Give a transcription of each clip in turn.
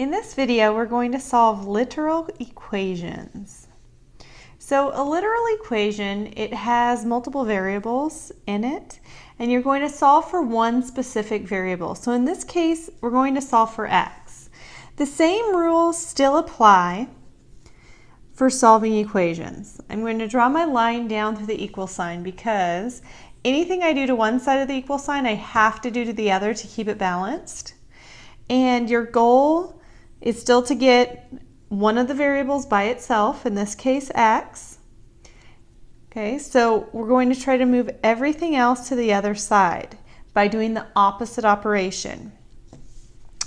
In this video, we're going to solve literal equations. So a literal equation, it has multiple variables in it, and you're going to solve for one specific variable. So in this case, we're going to solve for x. The same rules still apply for solving equations. I'm going to draw my line down through the equal sign because anything I do to one side of the equal sign, I have to do to the other to keep it balanced. And your goal is still to get one of the variables by itself, in this case x. Okay, so we're going to try to move everything else to the other side by doing the opposite operation.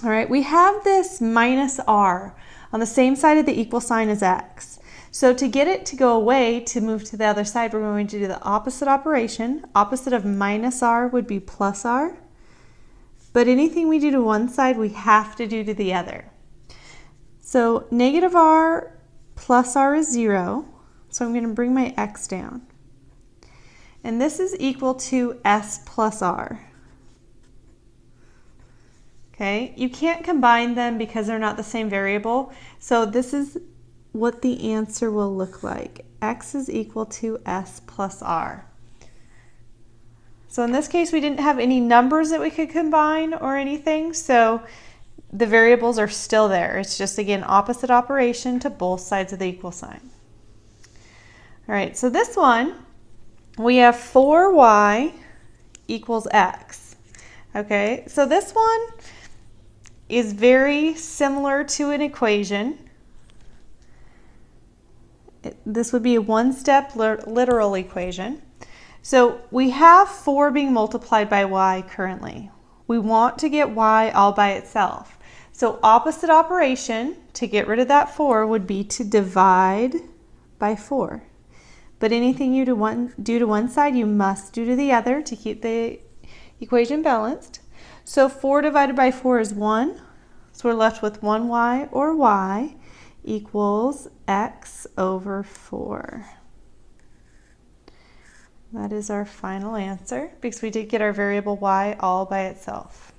All right, we have this minus r on the same side of the equal sign as x. So to get it to go away, to move to the other side, we're going to do the opposite operation. Opposite of minus r would be plus r. But anything we do to one side, we have to do to the other. So negative r plus r is 0. So I'm going to bring my x down. And this is equal to s plus r. Okay, you can't combine them because they're not the same variable. So this is what the answer will look like. X is equal to s plus r. So in this case, we didn't have any numbers that we could combine or anything, so the variables are still there. It's just, again, opposite operation to both sides of the equal sign. All right, so this one, we have 4y equals x. Okay, so this one is very similar to an equation. This would be a one-step literal equation. So we have 4 being multiplied by y currently. We want to get y all by itself. So opposite operation to get rid of that 4 would be to divide by 4. But anything you do to one side, you must do to the other to keep the equation balanced. So 4 divided by 4 is 1. So we're left with 1y, or y, equals x over 4. That is our final answer because we did get our variable y all by itself.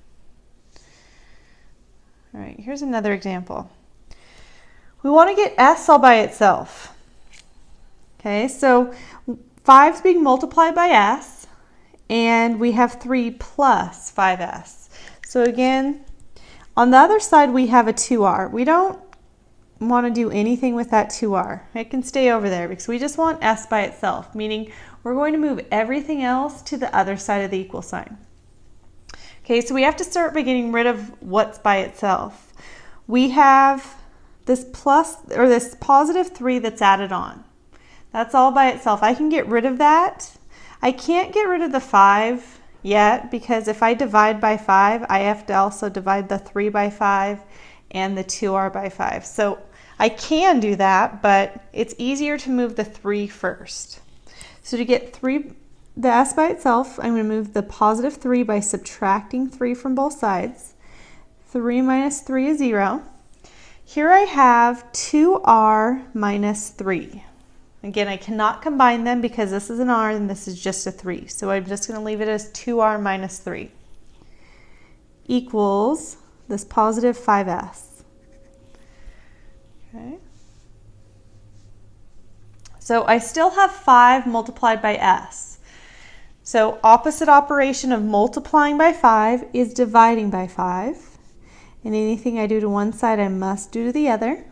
All right, here's another example. We want to get s all by itself. Okay, so 5 is being multiplied by s, and we have 3 plus 5s. So again, on the other side, we have a 2r. We don't want to do anything with that 2r. It can stay over there because we just want s by itself, meaning we're going to move everything else to the other side of the equal sign. Okay, so we have to start by getting rid of what's by itself. We have this plus, or this positive 3 that's added on. That's all by itself. I can get rid of that. I can't get rid of the 5 yet because if I divide by 5, I have to also divide the 3 by 5 and the 2r by 5. So I can do that, but it's easier to move the 3 first. So to get the s by itself, I'm going to move the positive 3 by subtracting 3 from both sides. 3 minus 3 is 0. Here I have 2r minus 3. Again, I cannot combine them because this is an r and this is just a 3. So I'm just going to leave it as 2r minus 3 equals this positive 5s. Okay. So I still have 5 multiplied by s. So opposite operation of multiplying by 5 is dividing by 5. And anything I do to one side, I must do to the other.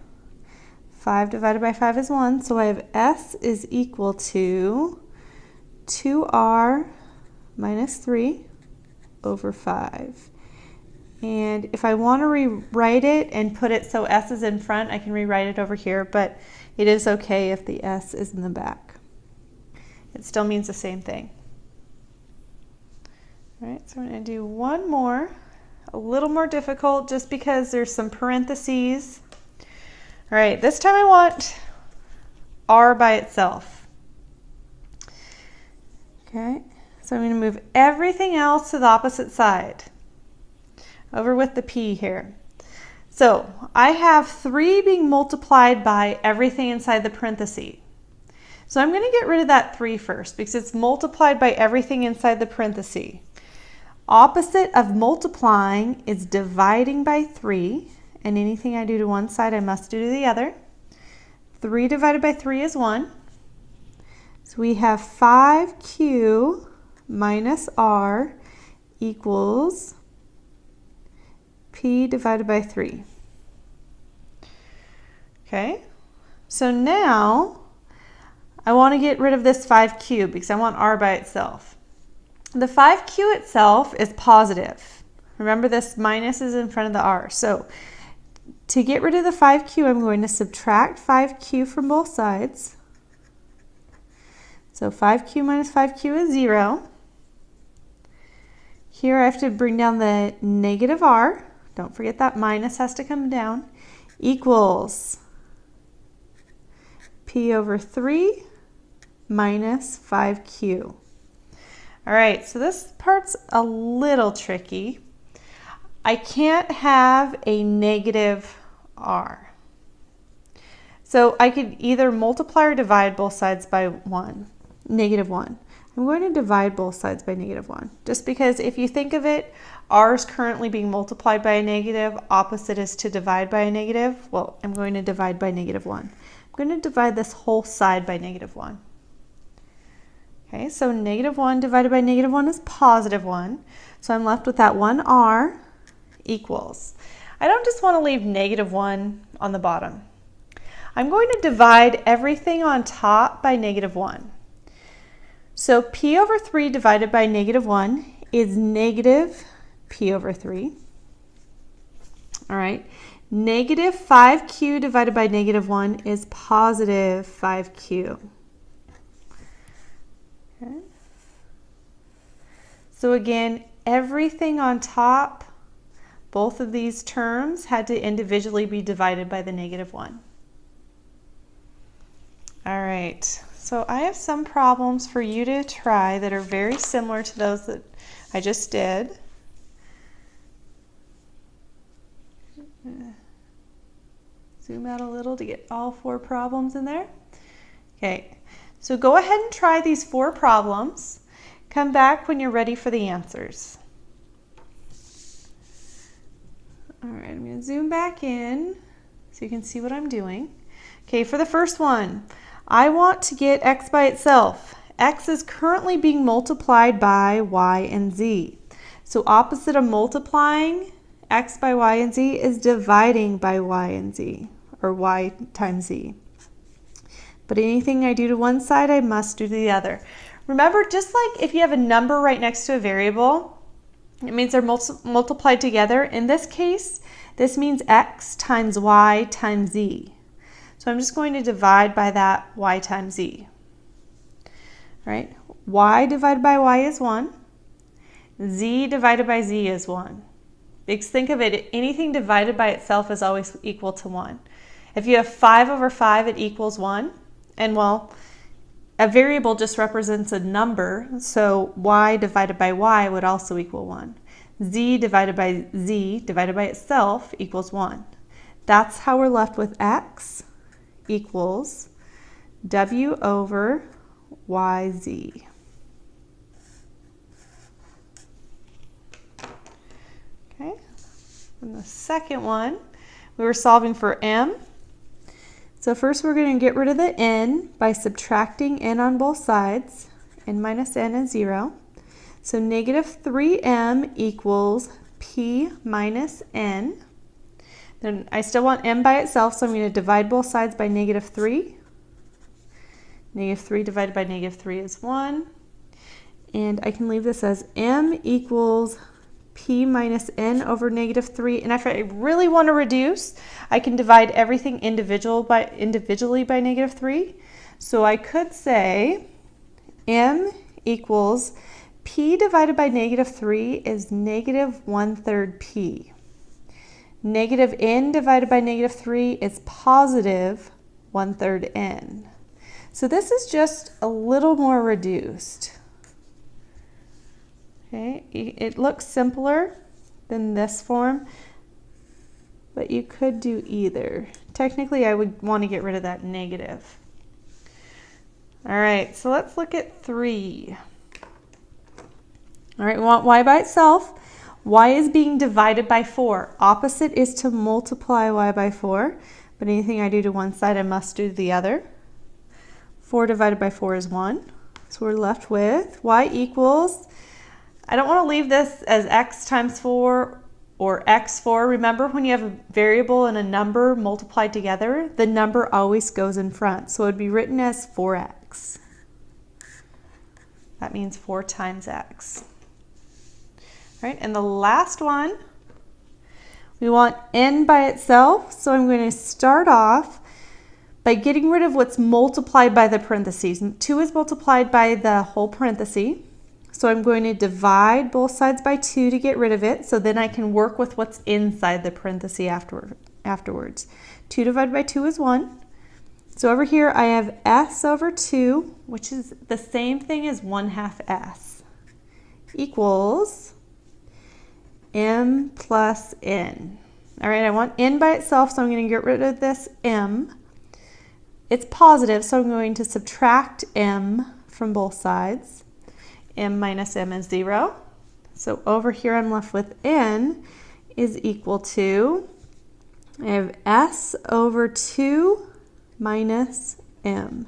5 divided by 5 is 1. So I have s is equal to 2r minus 3 over 5. And if I want to rewrite it and put it so s is in front, I can rewrite it over here, but it is okay if the s is in the back. It still means the same thing. All right, so I'm going to do one more, a little more difficult just because there's some parentheses. All right, this time I want r by itself. Okay, so I'm going to move everything else to the opposite side. Over with the p here. So I have 3 being multiplied by everything inside the parenthesis. So I'm going to get rid of that 3 first because it's multiplied by everything inside the parenthesis. Opposite of multiplying is dividing by 3, and anything I do to one side I must do to the other. 3 divided by 3 is 1. So we have 5q minus r equals p divided by 3. Okay, so now I want to get rid of this 5q because I want r by itself. The 5q itself is positive. Remember, this minus is in front of the r. So to get rid of the 5q, I'm going to subtract 5q from both sides. So 5q minus 5q is 0. Here I have to bring down the negative r. Don't forget that minus has to come down. Equals p over 3 minus 5q. All right, so this part's a little tricky. I can't have a negative r. So I could either multiply or divide both sides by 1, negative 1. I'm going to divide both sides by negative 1, just because if you think of it, r is currently being multiplied by a negative, opposite is to divide by a negative. Well, I'm going to divide by negative 1. I'm going to divide this whole side by negative 1. Okay, so negative 1 divided by negative 1 is positive 1. So I'm left with that 1r equals. I don't just want to leave negative 1 on the bottom. I'm going to divide everything on top by negative 1. So p over 3 divided by negative 1 is negative p over 3. All right, negative 5q divided by negative 1 is positive 5q. Okay. So again, everything on top, both of these terms had to individually be divided by the negative 1. All right, so I have some problems for you to try that are very similar to those that I just did. Zoom out a little to get all 4 problems in there. Okay, so go ahead and try these 4 problems. Come back when you're ready for the answers. All right, I'm going to zoom back in so you can see what I'm doing. Okay, for the first one, I want to get x by itself. X is currently being multiplied by y and z. So opposite of multiplying x by y and z is dividing by y and z, or y times z. But anything I do to one side, I must do to the other. Remember, just like if you have a number right next to a variable, it means they're multiplied together. In this case, this means x times y times z. So I'm just going to divide by that y times z. All right, y divided by y is 1. Z divided by z is 1. Because think of it, anything divided by itself is always equal to 1. If you have 5 over 5, it equals 1. And well, a variable just represents a number, so y divided by y would also equal 1. Z divided by z divided by itself equals 1. That's how we're left with x equals w over yz. Okay, and the second one, we were solving for m. So first we're going to get rid of the n by subtracting n on both sides. N minus n is 0. So negative 3m equals p minus n. Then I still want m by itself, so I'm going to divide both sides by negative 3. Negative 3 divided by negative 3 is 1. And I can leave this as m equals p minus n over negative 3. And if I really want to reduce, I can divide everything individually by negative 3. So I could say m equals p divided by negative 3 is negative 1/3 p. Negative n divided by negative 3 is positive 1/3 n. So this is just a little more reduced. Okay, it looks simpler than this form, but you could do either. Technically, I would want to get rid of that negative. All right, so let's look at 3. All right, we want y by itself. y is being divided by 4. Opposite is to multiply y by 4, but anything I do to one side, I must do to the other. 4 divided by 4 is 1. So we're left with y equals, I don't want to leave this as x times 4 or x4. Remember, when you have a variable and a number multiplied together, the number always goes in front. So it would be written as 4x. That means 4 times x. All right, and the last one, we want n by itself. So I'm going to start off by getting rid of what's multiplied by the parentheses. 2 is multiplied by the whole parenthesis. So I'm going to divide both sides by 2 to get rid of it. So then I can work with what's inside the parenthesis afterwards. 2 divided by 2 is 1. So over here I have s over 2, which is the same thing as 1/2 s, equals m plus n. All right, I want n by itself, so I'm going to get rid of this m. It's positive, so I'm going to subtract m from both sides. M minus m is 0. So over here I'm left with n is equal to, I have s over 2 minus m.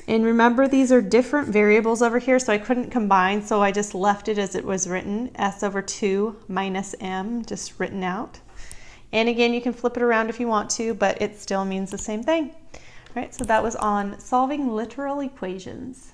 And remember, these are different variables over here, so I couldn't combine, so I just left it as it was written, s over 2 minus m, just written out. And again, you can flip it around if you want to, but it still means the same thing. All right, so that was on solving literal equations.